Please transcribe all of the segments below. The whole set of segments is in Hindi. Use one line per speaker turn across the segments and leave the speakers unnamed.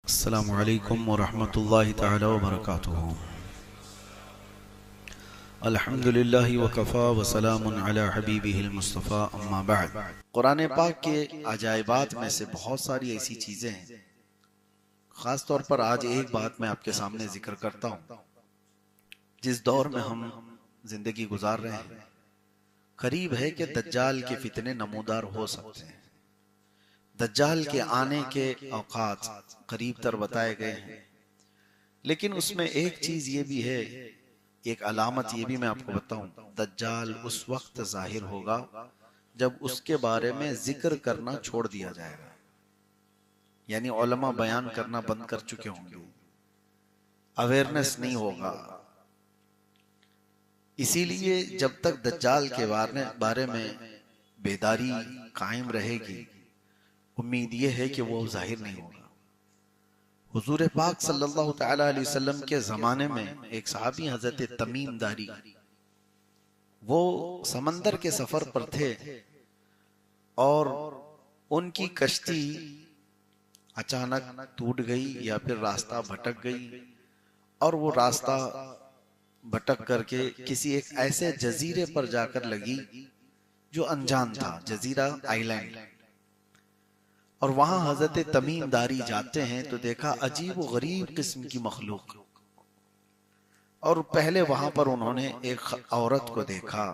अस्सलामु अलैकुम वरहमतुल्लाहि तआला वबरकातुहू। अल्हम्दुलिल्लाहि वकफ़ा वसलामुन अला हबीबिहिल मुस्तफ़ा अम्मा बाद। कुरान पाक के अजायबात में से बहुत सारी ऐसी चीज़ें हैं, ख़ास तौर पर आज एक बात मैं आपके सामने जिक्र करता हूँ। जिस दौर में हम जिंदगी गुजार रहे हैं, करीब है कि दज्जाल के फितने नमूदार हो सकते हैं। दज्जाल के आने के औकात करीब तर बताए गए हैं, लेकिन उसमें एक चीज ये भी है, एक अलामत ये भी मैं आपको बताऊं, दज्जाल उस वक्त जाहिर होगा जब उसके बारे में जिक्र करना छोड़ दिया जाएगा, यानी उलमा बयान करना बंद कर चुके होंगे, अवेयरनेस नहीं होगा। इसीलिए जब तक दज्जाल के बारे में बेदारी कायम रहेगी, उम्मीद ये है कि वो जाहिर नहीं होगा। हुजूर पाक सल्लल्लाहु तआला अलैहि वसल्लम के जमाने में एक सहाबी हजरत तमीम दारी, वो समंदर के सफर पर थे और उनकी कश्ती अचानक टूट गई या फिर रास्ता भटक गई, और वो रास्ता भटक करके किसी एक ऐसे जजीरे पर जाकर लगी जो अनजान था, जजीरा आइलैंड। और वहां हजरत तमीम दारी जाते हैं तो देखा अजीब व गरीब किस्म की मखलूक। और पहले वहां पर उन्होंने एक औरत को देखा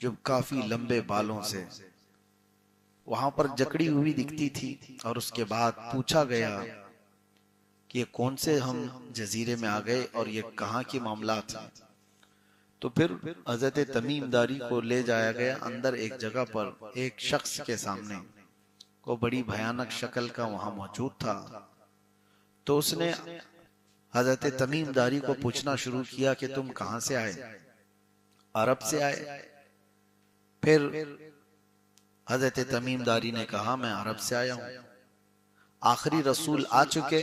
जो काफी लंबे बालों से वहां पर जकड़ी हुई दिखती थी। और उसके बाद पूछा गया कि ये कौन से हम जजीरे में आ गए और ये कहाँ की मामला था। तो फिर हजरत तमीम दारी को ले जाया गया अंदर एक जगह पर, एक शख्स के सामने को बड़ी भयानक शक्ल का वहां मौजूद था। तो उसने हजरत तमीम दारी को पूछना शुरू किया कि तुम कहां से आए? अरब से आए। फिर हजरत तमीम दारी ने कहा मैं अरब से आया हूं, आखिरी रसूल आ चुके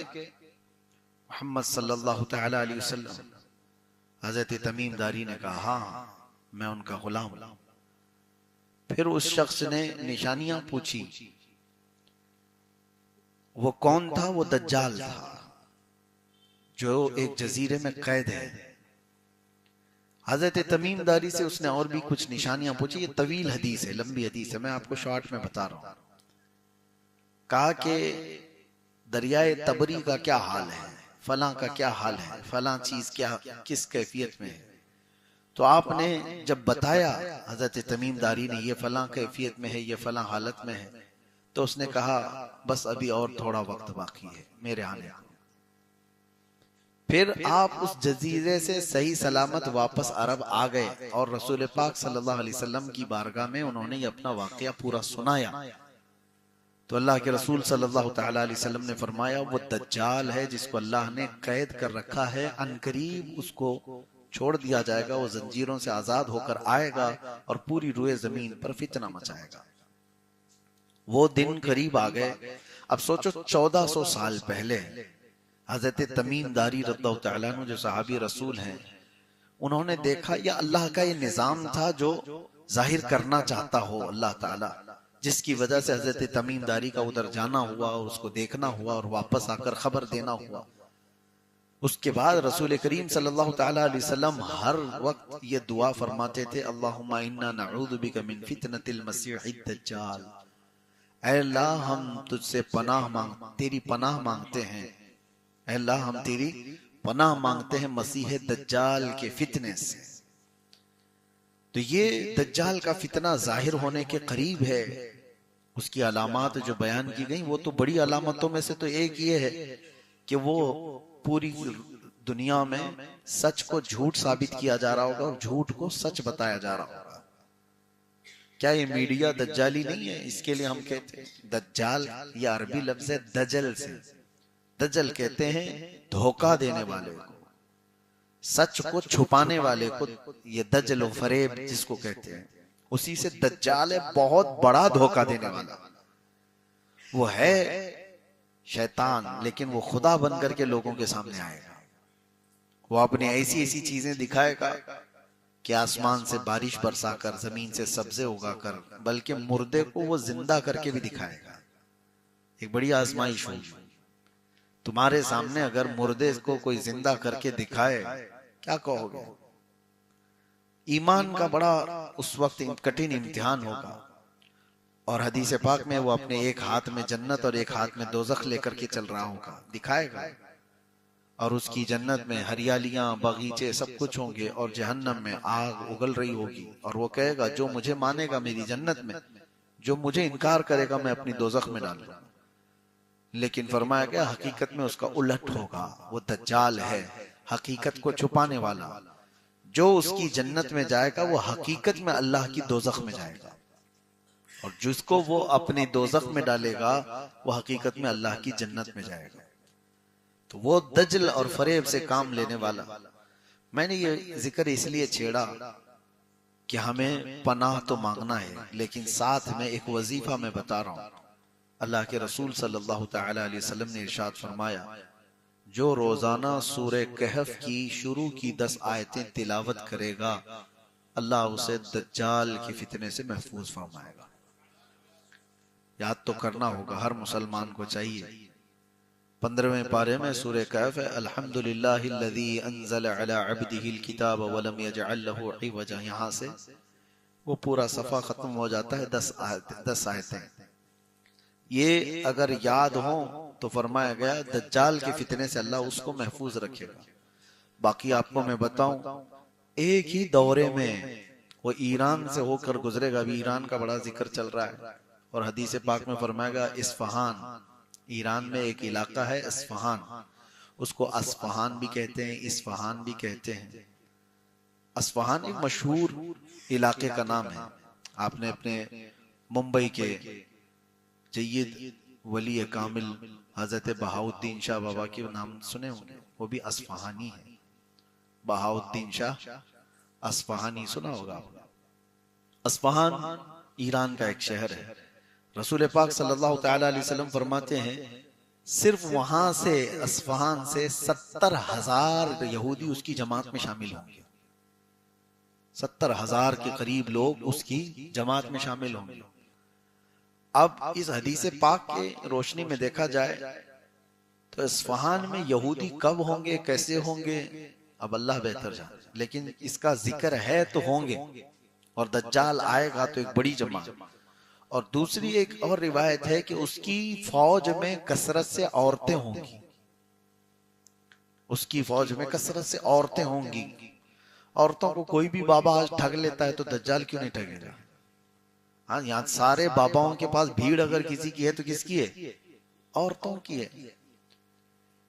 मोहम्मद सल्लल्लाहु तआला अलैहि वसल्लम। हजरत तमीम दारी ने कहा हाँ, मैं उनका गुलाम हूं। फिर उस शख्स ने निशानियां पूछी। वो कौन था? वो दज्जाल था जो एक जजीरे में कैद है। हजरत तमीम दारी से उसने और भी कुछ निशानियां पूछी। ये तवील हदीस है, लंबी हदीस है, मैं आपको शॉर्ट में बता रहा हूं। कहा कि दरियाए तबरी का क्या हाल है, फलां का क्या हाल है, फलां चीज क्या किस कैफियत में है। तो आपने जब बताया हजरत तमीम दारी ने ये फलां कैफियत में है, ये फलां हालत में है, तो उसने कहा बस अभी और थोड़ा वक्त बाकी है मेरे आने को। फिर आप उस जजीरे से सही सलामत वापस अरब आ गए और रसूल पाक सल्लल्लाहु अलैहि वसल्लम की बारगाह में उन्होंने ये अपना वाकया पूरा सुनाया। तो अल्लाह के रसूल सल्लल्लाहु तआला अलैहि वसल्लम ने फरमाया वो दज्जाल है जिसको अल्लाह ने कैद कर रखा है, अनकरीब उसको छोड़ दिया जाएगा, वो जंजीरों से आजाद होकर आएगा और पूरी रूए जमीन पर फितना मचाएगा। वो दिन करीब आ गए। अब सोचो 1400 साल पहले हजरत तमीम दारी रज़ियल्लाहु तआला अन्हु जो सहाबी रसूल हैं, उन्होंने देखा या अल्लाह का ये निजाम था जो जाहिर करना चाहता हो अल्लाह ताला, जिसकी वजह से हजरत तमीम दारी का उधर जाना हुआ और उसको देखना हुआ और वापस आकर खबर देना हुआ। उसके बाद रसूल करीम सल्लल्लाहु तआला अलैहि वसल्लम हर वक्त ये दुआ फरमाते थे, अल्लाहुम्मा इन्ना नऊज़ु बिका मिन फितनतिल मसीहिद दज्जाल। ऐ अल्लाह हम तुझसे पनाह तेरी पनाह मांगते हैं, ऐ अल्लाह हम तेरी पनाह मांगते हैं मसीह दज्जाल के फितने से। तो ये दज्जाल का फितना जाहिर होने के करीब है। उसकी अलामत जो बयान की गई वो तो बड़ी अलामतों में से तो एक ये है कि वो पूरी दुनिया में सच को झूठ साबित किया जा रहा होगा और झूठ को सच बताया जा रहा होगा। क्या ये मीडिया दज्जाली नहीं है? इसके लिए हम कहते हैं दज्जाल, ये अरबी लफ्ज है दजल से। दजल कहते हैं धोखा देने वाले को, सच को छुपाने वाले को, ये दजल फरेब जिसको कहते हैं, उसी से दज्जाल है, बहुत बड़ा धोखा देने वाला। वो है शैतान, लेकिन वो खुदा बन करके लोगों के सामने आएगा। वो अपनी ऐसी ऐसी चीजें दिखाएगा कि आसमान से बारिश बरसाकर, जमीन से सब्जे उगाकर, बल्कि मुर्दे को वो जिंदा करके भी दिखाएगा। एक बड़ी आजमाइश होगी। तुम्हारे सामने अगर मुर्दे को कोई जिंदा करके दिखाए, क्या कहोगे? ईमान का बड़ा उस वक्त कठिन इम्तिहान होगा। और हदीस पाक में वो अपने एक हाथ में जन्नत और एक हाथ में दोजख लेकर के चल रहा होगा, दिखाएगा। और उसकी जन्नत में हरियालियां, बगीचे, सब कुछ होंगे, और जहन्नम में आग उगल रही होगी। और वो कहेगा, जो मुझे मानेगा मेरी जन्नत में, जो मुझे इनकार करेगा मैं अपनी दोजख में डाल दूंगा। लेकिन फरमाया गया हकीकत में उसका उलट होगा। वो दज्जाल है, हकीकत को छुपाने वाला। जो उसकी जन्नत में जाएगा वो हकीकत में अल्लाह की दोजख में जाएगा, और जिसको वो अपनी दोजख में डालेगा वो हकीकत में अल्लाह की जन्नत में जाएगा। तो वो दजल और फरेब से काम लेने वाला। मैंने ये जिक्र इसलिए छेड़ा कि हमें पनाह तो मांगना है, लेकिन साथ में एक वजीफा मैं बता रहा हूं। अल्लाह के रसूल सल्लल्लाहु तआला अलैहि वसल्लम ने इरशाद फरमाया, जो रोजाना सूरह कहफ की शुरू की 10 आयतें तिलावत करेगा, अल्लाह उसे दज्जाल के फितने से महफूज फरमाएगा। याद तो करना होगा, हर मुसलमान को चाहिए। 15वें पारे में सूरह कहफ है, अल्हम्दुलिल्लाहिल्लज़ी अंज़ल अला अब्दिहिल किताब व लम यजअल लहू इवजा। यहाँ से वो पूरा सफा खत्म हो जाता है। 10 आयतें ये अगर याद हो तो फरमाया गया दज्जाल के फितने से अल्लाह उसको महफूज रखेगा। बाकी आपको मैं बताऊं, एक ही दौरे में वो ईरान से होकर गुजरेगा। अभी ईरान का बड़ा जिक्र चल रहा है, और हदीस पाक में फरमाया गया इस्फहान, ईरान में एक इलाका है इस्फहान, उसको अस्फहान भी कहते हैं, इस्फहान भी कहते हैं। अस्फहान एक मशहूर इलाके का नाम है। आपने अपने मुंबई के जय्यद वली कामिल हजरत बहाउद्दीन शाह बाबा के नाम सुने होंगे, वो भी अस्फहानी है। बहाउद्दीन शाह अस्फहानी सुना होगा। अस्फहान ईरान का एक शहर है। रसूल पाक सल्लल्लाहु तआला अलैहि वसल्लम फरमाते हैं, सिर्फ वहां से अस्फहान से 70,000 यहूदी उसकी जमात में शामिल होंगे। 70,000 के करीब लोग उसकी जमात में शामिल होंगे। अब इस हदीस पाक के रोशनी में देखा जाए तो इस्फहान में यहूदी कब होंगे, कैसे होंगे, अब अल्लाह बेहतर जाने, लेकिन इसका जिक्र है तो होंगे। और दज्जाल आएगा तो एक बड़ी जमात। और दूसरी एक और रिवायत है कि उसकी फौज में कसरत से औरतें होंगी। उसकी फौज में कसरत से औरतें होंगी। औरतों को कोई भी बाबा आज ठग लेता है, तो दज्जाल क्यों नहीं ठगेगा? हाँ, यहाँ सारे बाबाओं के पास भीड़ अगर किसी की है तो किसकी है? औरतों की है।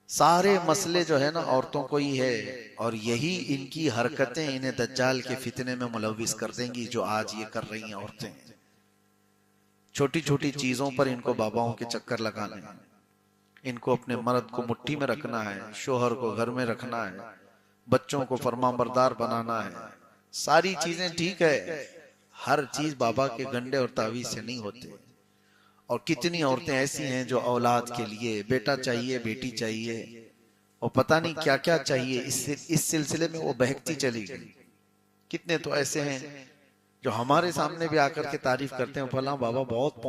सारे मसले जो है ना औरतों को ही है, और यही इनकी हरकतें इन्हें दज्जाल के फितने में मुलविस कर देंगी, जो आज ये कर रही हैं औरतें। छोटी छोटी चीजों पर इनको बाबाओं के चक्कर लगाने हैं। इनको अपने मर्द को मुट्ठी में रखना है, शोहर को घर में रखना है, बच्चों को फरमाबरदार बनाना है। सारी चीजें ठीक है, हर चीज बाबा के गंडे और तावीज से नहीं होते। और कितनी औरतें ऐसी हैं जो औलाद के लिए बेटा चाहिए, बेटी चाहिए, और पता नहीं क्या क्या चाहिए, इस सिलसिले में वो बहकती चली गई। कितने तो ऐसे हैं जो हमारे सामने भी आकर के तारीफ करते हैं, फला बाबा बहुत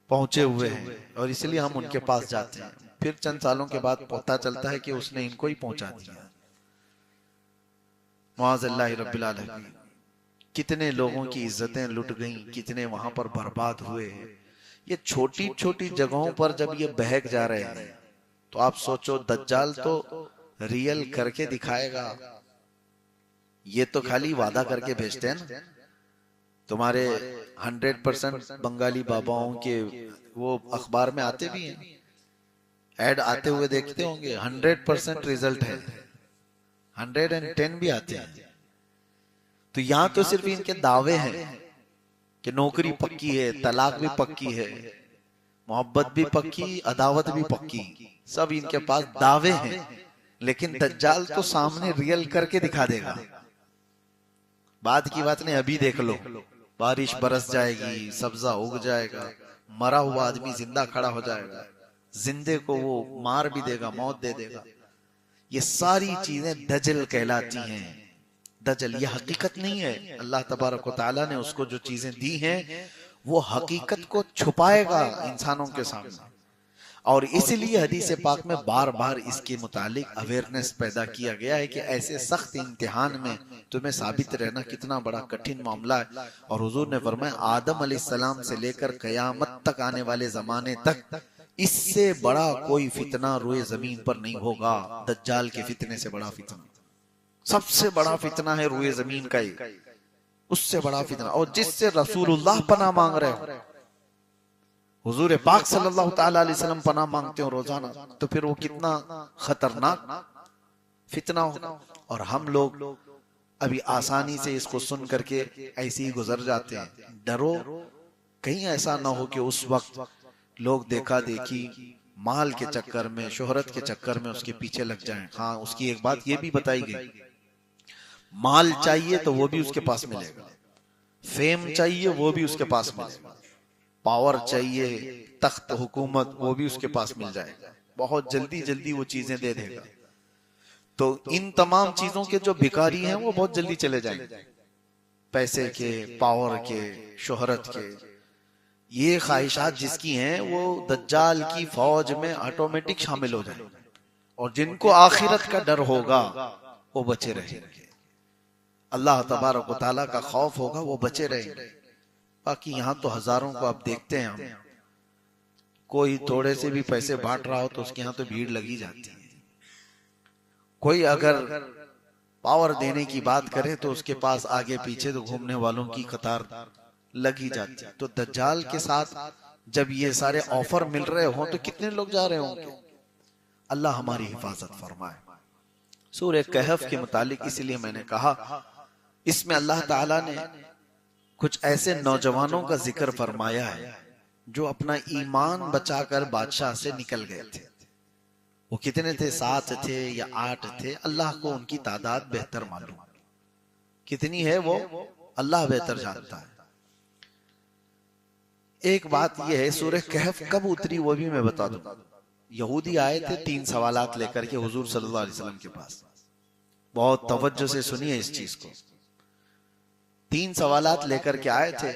पहुंचे हुए हैं, और इसलिए हम उनके पास जाते हैं। फिर चंद सालों के बाद पता चलता है कि उसने इनको ही पहुंचा दिया। मुआज़िल्लाहि रब्बिल आलमीन। कितने लोगों की इज्जतें लुट गईं, कितने वहां पर बर्बाद हुए। ये छोटी छोटी जगहों पर जब ये बहक जा रहे हैं, तो आप सोचो दज्जाल तो रियल करके दिखाएगा। ये तो खाली वादा करके भेजते हैं ना। तुम्हारे 100% बंगाली बाबाओं के वो अखबार में आते भी हैं, ऐड आते हुए देखते होंगे, 100% रिजल्ट है, 110 भी आते हैं। तो यहाँ तो सिर्फ इनके दावे हैं कि नौकरी पक्की है, तलाक भी पक्की है, मोहब्बत भी पक्की, अदावत भी पक्की, सब इनके पास दावे हैं। लेकिन दज्जाल तो सामने रियल करके दिखा देगा। बाद की बात नहीं, अभी देख लो, बारिश बरस जाएगी, सब्जा उग जाएगा, मरा हुआ आदमी जिंदा खड़ा हो जाएगा, जिंदे को वो मार भी देगा, मौत दे देगा। ये सारी चीजें दजल कहलाती हैं। दजल ये हकीकत नहीं है। अल्लाह तबारक व तआला ने उसको जो चीजें दी हैं वो हकीकत को छुपाएगा इंसानों के सामने। और इसलिए हदीस पाक में बार बार इसके मुतालिक अवेयरनेस पैदा किया गया है कि ऐसे सख्त इम्तिहान में तुम्हें साबित रहना कितना बड़ा कठिन मामला है। और हुजूर ने फरमाया आदम अलैहिस्सलाम से लेकर कयामत तक आने वाले जमाने तक इससे बड़ा कोई फितना रुए जमीन पर नहीं होगा। दज्जाल के फितने से बड़ा फितना, सबसे बड़ा फितना है रुए जमीन का ही, उससे बड़ा फितना, और जिससे रसूलुल्लाह पनाह मांग रहे हो, हुजूर पाक सल्लल्लाहु ताला अलैहि वसल्लम पनाह मांगते हो रोजाना, तो फिर वो कितना खतरनाक फितना होगा। और हम लोग अभी आसानी से इसको सुन करके ऐसे ही गुजर जाते हैं। डरो कहीं ऐसा ना हो कि उस वक्त लोग देखा देखी माल के चक्कर में, शोहरत के चक्कर में उसके पीछे लग जाएं। हाँ, उसकी एक बात ये भी बताई गई, माल चाहिए तो वो भी उसके पास मिलेगा, फेम चाहिए वो भी उसके पास मिलेगा, पावर चाहिए, तख्त हुकूमत वो भी उसके पास मिल जाएगा, बहुत जल्दी जल्दी वो चीजें दे देगा। तो इन तमाम चीजों के जो भिखारी हैं वो बहुत जल्दी चले जाएंगे, पैसे के, पावर के, शोहरत के। ये ख्वाहिशात जिसकी हैं वो दज्जाल की फौज में ऑटोमेटिक शामिल हो जाएंगे, और जिनको आखिरत का डर होगा वो बचे रहेंगे, अल्लाह तबारक व तआला का खौफ होगा, वो बचे रहेंगे। बाकी यहाँ तो हजारों को आप देखते हैं, हम कोई थोड़े से भी पैसे बांट रहा हो तो उसके यहाँ तो भीड़ लगी जाती है। कोई अगर पावर देने की बात करे तो उसके पास आगे पीछे तो घूमने वालों की कतार लगी जाती है। तो दज्जाल के साथ जब ये सारे ऑफर मिल रहे हो तो कितने लोग जा रहे होंगे। अल्लाह हमारी हिफाजत फरमाए। सूरह कहफ के मुतालिक इसलिए मैंने कहा, इसमें अल्लाह ताला ने कुछ ऐसे नौजवानों का जिक्र फरमाया है जो अपना ईमान बचाकर बादशाह से निकल गए थे। वो कितने थे, 7 थे या 8 थे, अल्लाह को उनकी तादाद बेहतर मालूम, कितनी है वो अल्लाह बेहतर जानता है। एक बात यह है, सूरह कहफ कब उतरी वो भी मैं बता दूं। यहूदी आए थे 3 सवालात लेकर के हुजूर सल्लल्लाहु अलैहि वसल्लम के पास। बहुत तवज्जो से सुनिए इस चीज को। 3 सवालात लेकर के आए थे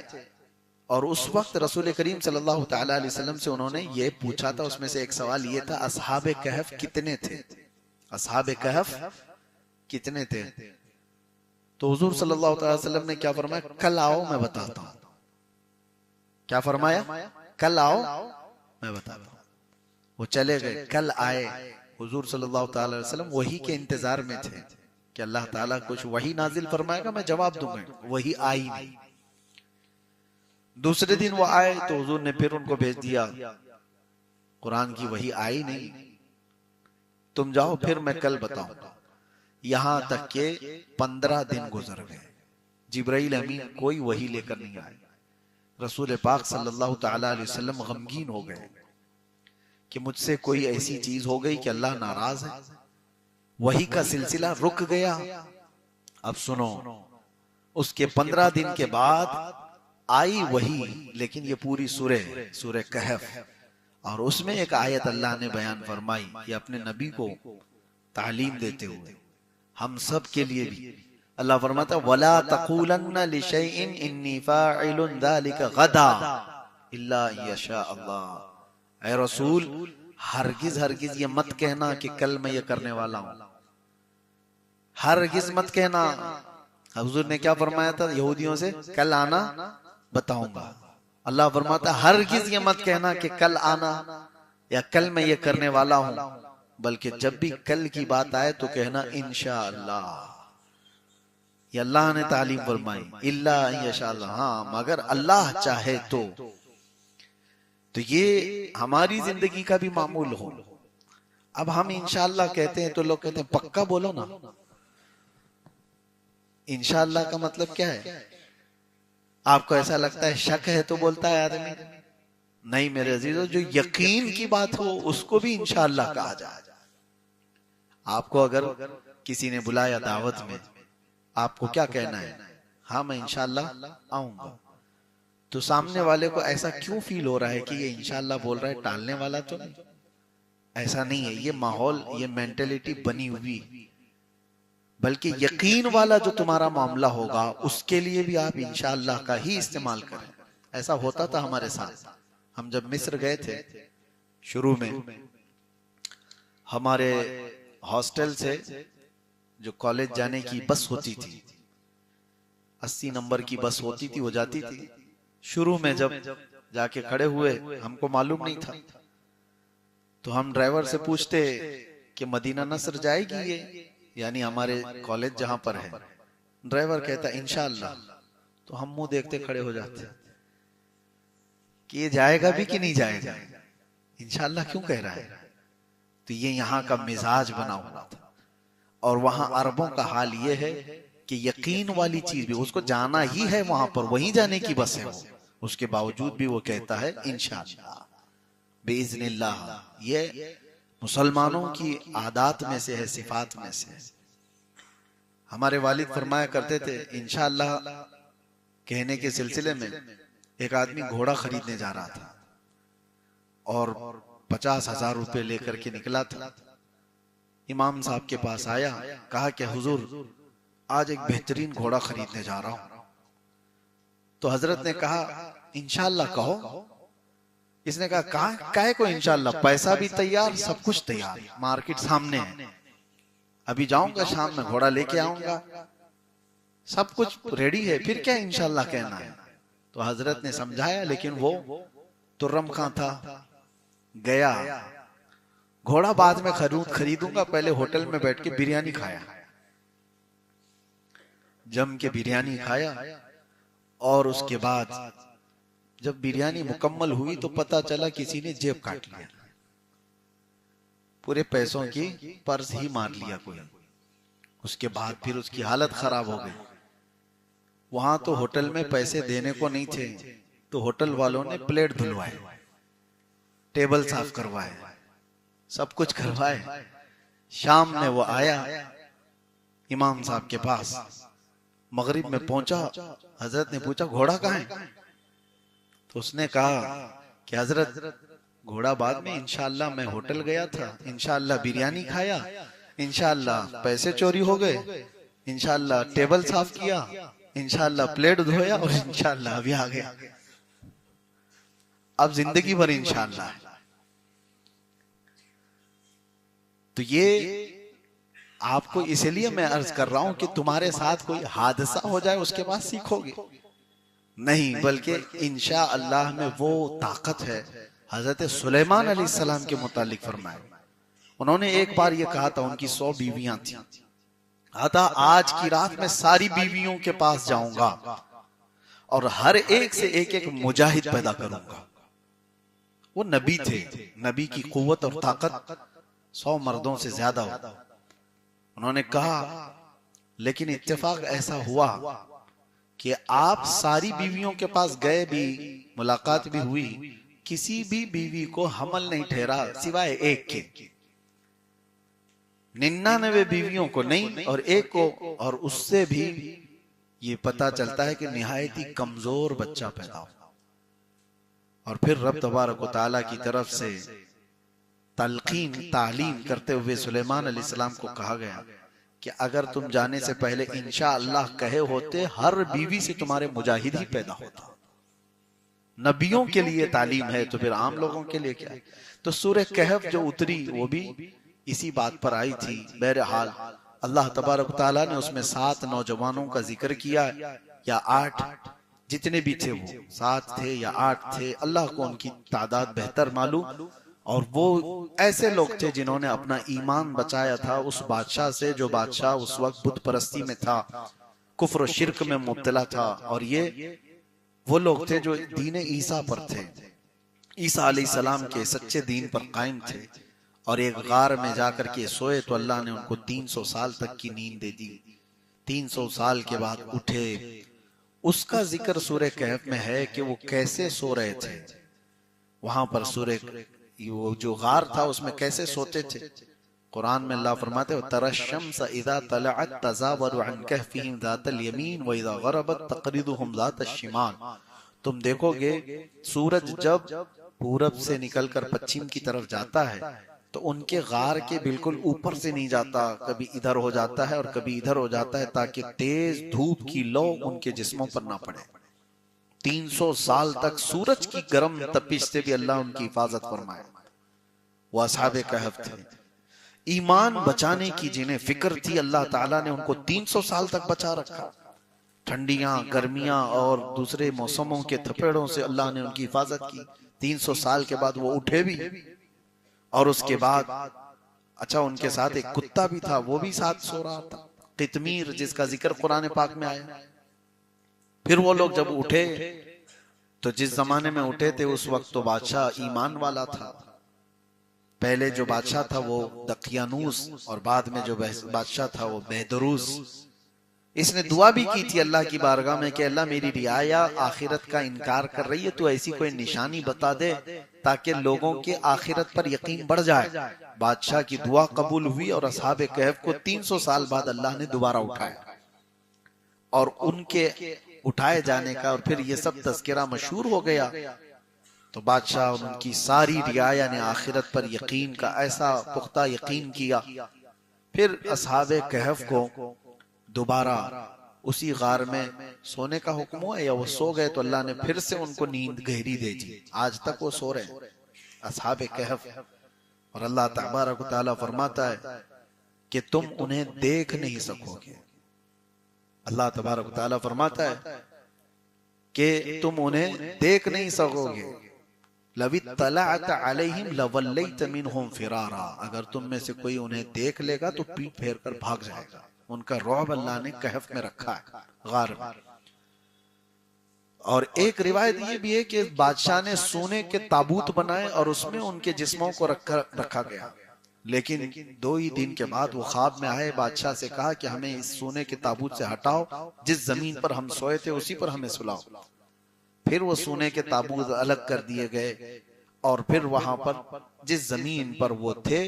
और उस वक्त रसूल करीम सल्लल्लाहु ताला अलैहि वसल्लम से उन्होंने ये पूछा था। उसमें से एक सवाल ये था, असहाबे कहफ कितने थे, असहाबे कहफ कितने थे। तो हुजूर सल्लल्लाहु अलैहि वसल्लम ने क्या फरमाया, कल आओ मैं बताता हूं। क्या फरमाया, कल आओ मैं बताता हूं। वो चले गए, कल आए, हुजूर सल्लल्लाहु अलैहि वसल्लम वही के इंतजार में थे कि अल्लाह ताला कुछ वही नाजिल फरमाएगा, मैं जवाब दूंगा। वही आई नहीं। दूसरे दिन वो आए तो हुजूर ने फिर उनको भेज दिया, कुरान की वही आई नहीं, तुम जाओ फिर मैं कल बताऊंगा। यहां तक के 15 दिन गुजर गए, जिब्राइल अमीन कोई वही लेकर नहीं आए। रसूल पाक सल्लल्लाहु ताला अलैहि वसल्लम गमगीन हो गए कि मुझसे कोई ऐसी चीज हो गई कि अल्लाह नाराज है। वही का सिलसिला रुक गया। अब सुनो, उसके 15 दिन के बाद आई वही, लेकिन ये पूरी सूरह कहफ, और उसमें एक आयत अल्लाह ने बयान फरमाई, ये अपने नबी को तालीम देते हुए हम सब के लिए भी। अल्लाह फरमाता, वला तक़ूलन्ना लिशैइन इन्नी फ़ाइलुन ज़ालिका गदा इल्ला यशा अल्लाह। ऐ रसूल, हरगिज हरगिज ये मत कहना कि कल मैं ये करने वाला हूं, हरगिज मत कहना। हुजूर ने क्या फरमाया था यहूदियों से, कल आना बताऊंगा। अल्लाह फरमाता, हरगिज ये मत कहना कि कल आना या कल मैं ये करने वाला हूं, बल्कि जब भी कल की बात आए तो कहना इंशाअल्लाह। ये अल्लाह ने तालीम फरमाई, इल्ला इंशाअल्लाह, हाँ मगर अल्लाह चाहे तो ये हमारी जिंदगी का भी मामूल हो। अब हम इंशाअल्लाह कहते हैं तो लोग कहते हैं पक्का बोलो ना। इंशाअल्लाह का मतलब क्या है? आपको ऐसा लगता है शक है तो बोलता है आदमी? नहीं मेरे अजीजों, जो यकीन की बात हो उसको भी इंशाअल्लाह कहा जाए। आपको अगर किसी ने बुलाया दावत में, आपको क्या कहना है? हाँ मैं इंशाअल्लाह आऊंगा। तो सामने वाले को ऐसा क्यों फील हो रहा है कि ये इंशाअल्लाह बोल रहा है, टालने वाला तो नहीं? ऐसा नहीं है, ये माहौल, ये मेंटेलिटी बनी हुई। बल्कि यकीन वाला जो तुम्हारा मामला होगा उसके लिए भी आप इंशाअल्लाह का ही इस्तेमाल करें। ऐसा होता था हमारे साथ। हम जब मिस्र गए थे, शुरू में हमारे हॉस्टल से जो कॉलेज जाने की बस होती थी, 80 नंबर की बस होती थी, वो जाती थी। शुरू में जब जाके खड़े हुए, हमको मालूम नहीं था, तो हम ड्राइवर से पूछते कि मदीना नस्र जाएगी ये, यानी हमारे कॉलेज जहां पर है। ड्राइवर कहता इंशाअल्लाह। तो हम मुंह देखते खड़े हो जाते कि ये जाएगा भी कि नहीं जाएगा, इंशाअल्लाह क्यों कह रहा है। तो ये यहाँ का मिजाज बना हुआ था। और वहां अरबों का हाल ये है कि यकीन वाली चीज भी, उसको जाना ही है वहां पर, वहीं जाने की बस है वो, उसके बावजूद भी वो कहता है इंशाअल्लाह बेइज़्निल्लाह। ये मुसलमानों की आदात में से है, सिफात में से है। हमारे वालिद फरमाया करते थे इंशाअल्लाह कहने के सिलसिले में। एक आदमी घोड़ा खरीदने जा रहा था और 50,000 रुपए लेकर के निकला था। इमाम साहब के पास आया, कहा कि हुजूर आज एक बेहतरीन घोड़ा खरीदने जा रहा हूं। तो हजरत ने कहा इंशाअल्लाह कहो। इसने कहा काहे को इंशाअल्लाह, पैसा भी तैयार, सब कुछ तैयार, मार्केट सामने है, अभी जाऊंगा शाम में घोड़ा लेके आऊंगा, सब कुछ रेडी है, फिर क्या इंशाअल्लाह कहना है। तो हजरत ने समझाया, लेकिन वो तुर्रम खां था, गया। घोड़ा बाद में खरीदूंगा, पहले होटल में बैठ के बिरयानी खाया, जम के बिरयानी खाया। और उसके बाद जब बिरयानी मुकम्मल हुई तो पता चला किसी ने जेब काट लिया, पूरे पैसों की पर्स ही मार लिया कोई। उसके बाद फिर उसकी हालत खराब हो गई। वहां तो होटल में पैसे देने को नहीं थे, तो होटल वालों ने प्लेट धुलवाए, टेबल साफ करवाए, सब कुछ करवाए। शाम में वो आया इमाम साहब के पास, मगरिब में पहुंचा। हजरत ने पूछा घोड़ा कहाँ है। तो उसने कहा कि हजरत घोड़ा बाद में, इंशाअल्लाह मैं होटल गया था, इंशाअल्लाह बिरयानी खाया, इंशाअल्लाह पैसे चोरी हो गए, इंशाअल्लाह टेबल साफ किया, इंशाअल्लाह प्लेट धोया, और इंशाअल्लाह अभी आ गया। अब जिंदगी भर इंशाअल्लाह। तो ये आपको इसलिए मैं अर्ज कर रहा हूं कि तुम्हारे साथ कोई हादसा हो जाए उसके बाद सीखोगे नहीं, बल्कि इंशाअल्लाह में वो ताकत है। हजरत सुलेमान अलैहिस्सलाम के मुतालिक फरमाया, उन्होंने एक बार ये कहा था, उनकी 100 बीवियां थी, आता आज की रात में सारी बीवियों के पास जाऊंगा और हर एक से एक एक मुजाहिद पैदा करूंगा। वो नबी थे, नबी की कुव्वत और ताकत 100 मर्दों से ज्यादा हो। उन्होंने कहा, लेकिन इत्तेफाक ऐसा हुआ कि आप सारी बीवियों के पास गए भी, मुलाकात भी हुई, किसी भी बीवी को हमल नहीं ठहरा सिवाय एक के। 99 बीवियों को नहीं और एक को, और उससे भी ये पता चलता है कि निहायत ही कमजोर बच्चा पैदा हो। और फिर रब तबारक व तआला की तरफ से तलकीन तालीम करते हुए सुलेमान अलैहिस्सलाम को कहा गया कि अगर तुम जाने से पहले इंशाअल्लाह कहे होते, हर बीवी से तुम्हारे मुजाहिद ही पैदा होता। नबियों के लिए तालीम है तो फिर आम लोगों के लिए क्या है। तो सूरह कहफ जो उतरी वो भी इसी बात पर आई थी। बहरहाल अल्लाह तबारक तआला ने उसमें 7 नौजवानों का जिक्र किया, या 8, जितने भी थे, वो 7 थे या 8 थे, अल्लाह को उनकी तादाद बेहतर मालूम। और वो ऐसे लोग थे जिन्होंने अपना ईमान बचाया था उस बादशाह से, जो बादशाह उस वक्त बुत परस्ती में था, कुफ्र और शिर्क में मुब्तला था। और ये वो लोग थे जो दीन ईसा पर थे, ईसा अलैहिस्सलाम के सच्चे दीन पर कायम थे। और एक गार में जाकर के सोए तो अल्लाह ने उनको 300 साल तक की नींद दे दी। 300 साल के बाद उठे। उसका जिक्र सूरह कहफ में है कि वो कैसे सो रहे थे। वहां पर सूरह, वो जो गार था उसमें कैसे सोते थे। कुरान में अल्लाह फरमाते हैं, तरशम्स इज़ा तलअत तज़ावरु अन कहफिहिम ज़ातल यमीन व इज़ा गरबत तक़रिदुहुम ज़ातश शिमाल। तुम देखोगे सूरज जब पूरब से निकलकर पश्चिम की तरफ जाता है तो उनके गार के बिल्कुल ऊपर से नहीं जाता, कभी इधर हो जाता है और कभी इधर हो जाता है, ताकि तेज धूप की लौ उनके जिस्मों पर ना पड़े। 300 साल तक सूरज की गर्म तपिश से भी अल्लाह उनकी हिफाजत फरमाए। वो असहाबे कहफ थे। ईमान बचाने की जिन्हें फिक्र थी, अल्लाह ताला ने उनको 300 साल तक बचा रखा। ठंडियां, गर्मियां और दूसरे मौसमों के थपेड़ों से अल्लाह ने उनकी हिफाजत की। 300 साल के बाद वो उठे भी, और उसके बाद अच्छा उनके साथ एक कुत्ता भी था, वो भी साथ सो रहा था, कितमीर, जिसका जिक्र कुरान पाक में आया। फिर वो लोग जब उठे तो जिस जमाने में उठे थे उस वक्त तो बादशाह ईमान वाला था। पहले जो बादशाह था वो दकियानूस, और बाद में जो बादशाह था वो बेदरूस। इसने दुआ भी की थी अल्लाह की बारगाह में कि अल्लाह मेरी रियाया आखिरत का इनकार कर रही है, तो ऐसी कोई निशानी बता दे ताकि लोगों के आखिरत पर यकीन बढ़ जाए। बादशाह की दुआ कबूल हुई और असहाबे कहफ को 300 साल बाद अल्लाह ने दोबारा उठाया। और उनके उठाए जाने का और फिर ये सब तज़किरा मशहूर हो गया। तो बादशाह और उनकी सारी रियाया ने आखिरत पर यकीन का ऐसा पुख्ता यकीन किया। फिर असहाबे कहफ को दोबारा उसी गार में सोने का हुक्म हुआ, या वो सो गए तो अल्लाह ने फिर से उनको नींद गहरी दे दी। आज तक वो सो रहे असहाबे कहफ। और अल्लाह तबारक व तआला फरमाता है कि तुम उन्हें देख नहीं सकोगे। अल्लाह तबारक व तआला फरमाता है कि तुम उन्हें देख नहीं सकोगे। लवित्तलअत अलैहिम लवल्लैत मिनहुम फिरारा, अगर तुम में से कोई उन्हें देख लेगा तो पीठ फेर कर भाग जाएगा। उनका रौब अल्लाह ने कहफ में रखा है, गार में। और एक रिवायत ये भी है कि बादशाह ने सोने के ताबूत बनाए और उसमें उनके जिस्मों को रखा गया। लेकिन 2 ही दिन के बाद वो ख्वाब में आए, बादशाह से कहा कि हमें इस सोने के ताबूत से हटाओ, जिस जमीन पर हम सोए थे उसी पर हमें सुलाओ। फिर वो सोने के ताबूत अलग कर दिए गए और फिर वहां पर जिस जमीन पर वो थे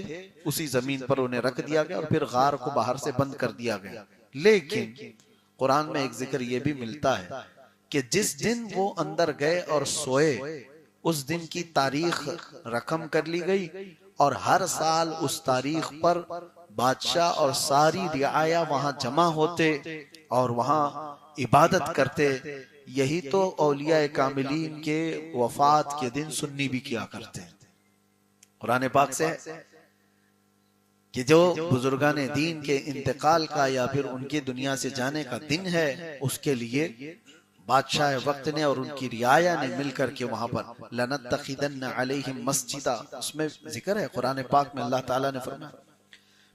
उसी जमीन पर उन्हें रख दिया गया और फिर गार को बाहर से बंद कर दिया गया। लेकिन कुरान में एक जिक्र ये भी मिलता है कि जिस दिन वो अंदर गए और सोए उस दिन की तारीख रकम कर ली गई और हर साल उस तारीख पर बादशाह और सारी रियाया वहां जमा होते और वहां इबादत करते। यही तो औलिया कामिलीन के वफात के दिन सुन्नी भी किया करते हैं। कुरान पाक से कि जो बुजुर्गाने दीन के इंतकाल का या फिर उनकी दुनिया से जाने का दिन है, उसके लिए बादशाह वक्त ने और उनकी रियाया ने मिलकर के वहां पर लनत्तखिदन्न अलैहिम मस्जिदा, उसमें जिक्र है कुरान पाक में। अल्लाह ताला ने फरमाया,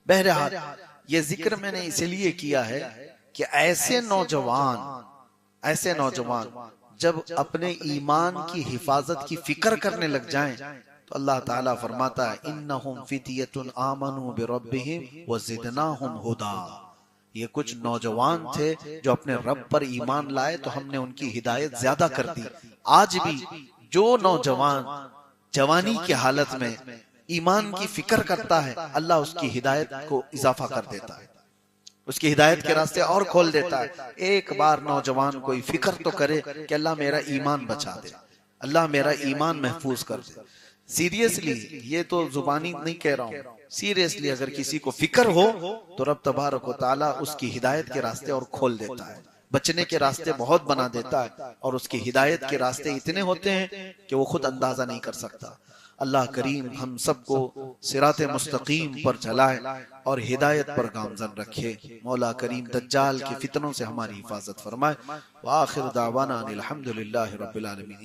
बहरहाल ये जिक्र मैंने इसलिए किया है कि ऐसे नौजवान जब अपने ईमान की हिफाजत की फिक्र करने लग जाएं तो अल्लाह ताला फरमाता है इन्नहुम फितियतुन आमनू बिरब्बिहिम वज़िदनाहुम हुदा। ये कुछ नौजवान थे जो अपने रब पर ईमान लाए तो हमने उनकी हिदायत ज्यादा कर दी। आज भी जो नौजवान जवानी की हालत में ईमान की फिक्र करता है, अल्लाह उसकी हिदायत को इजाफा कर देता है, उसकी हिदायत के रास्ते और खोल देता है। एक बार नौजवान कोई फिक्र तो करे कि अल्लाह मेरा ईमान बचा दे, अल्लाह मेरा ईमान महफूज कर दे। सीरियसली, ये तो जुबानी नहीं कह रहा हूं, सीरियसली अगर किसी को फिक्र हो तो रब तबारक व तआला उसकी हिदायत के रास्ते और खोल देता है, बचने के रास्ते बहुत बना देता है और उसकी हिदायत के रास्ते इतने होते हैं कि वो खुद अंदाजा नहीं कर सकता। अल्लाह करीम हम सबको सिराते मुस्तकीम पर चलाए और हिदायत पर गामजन रखे। मौला करीम दज्जाल के फितनों से हमारी हिफाजत फरमाए। व आखिर दावाना अनिल हम्दुलिल्लाहि रब्बिल आलमीन।